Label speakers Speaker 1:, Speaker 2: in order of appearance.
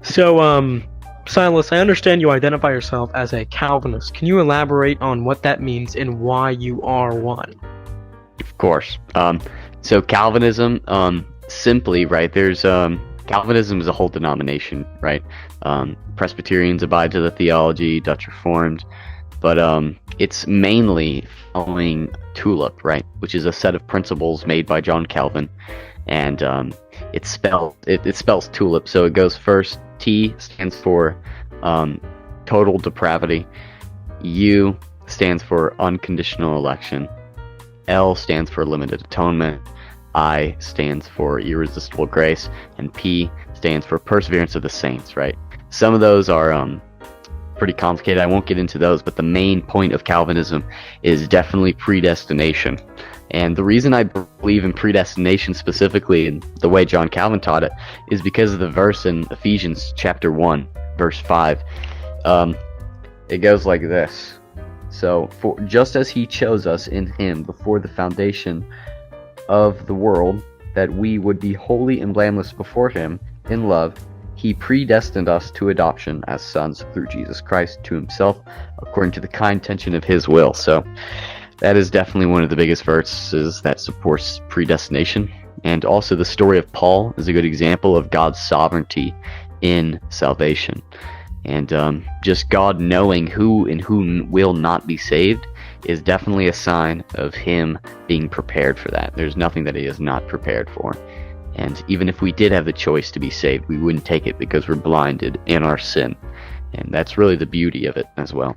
Speaker 1: So, Silas, I understand you identify yourself as a Calvinist. Can you elaborate on what that means and why you are one?
Speaker 2: Of course. So Calvinism, simply, right, there's Calvinism is a whole denomination, right? Presbyterians abide to the theology, Dutch Reformed, but it's mainly following TULIP, right, which is a set of principles made by John Calvin, and it spells TULIP. So it goes first. T stands for total depravity. U stands for unconditional election. L stands for limited atonement. I stands for irresistible grace, and P stands for perseverance of the saints, right? Some of those are pretty complicated. I won't get into those, but the main point of Calvinism is definitely predestination. And the reason I believe in predestination specifically, and the way John Calvin taught it, is because of the verse in Ephesians chapter 1, verse 5. It goes like this. So, for just as he chose us in him before the foundation of the world, that we would be holy and blameless before him in love, he predestined us to adoption as sons through Jesus Christ to himself, according to the kind intention of his will. So that is definitely one of the biggest verses that supports predestination. And also the story of Paul is a good example of God's sovereignty in salvation. And just God knowing who and who will not be saved is definitely a sign of him being prepared for that. There's nothing that he is not prepared for. And even if we did have the choice to be saved, we wouldn't take it because we're blinded in our sin. And that's really the beauty of it as well.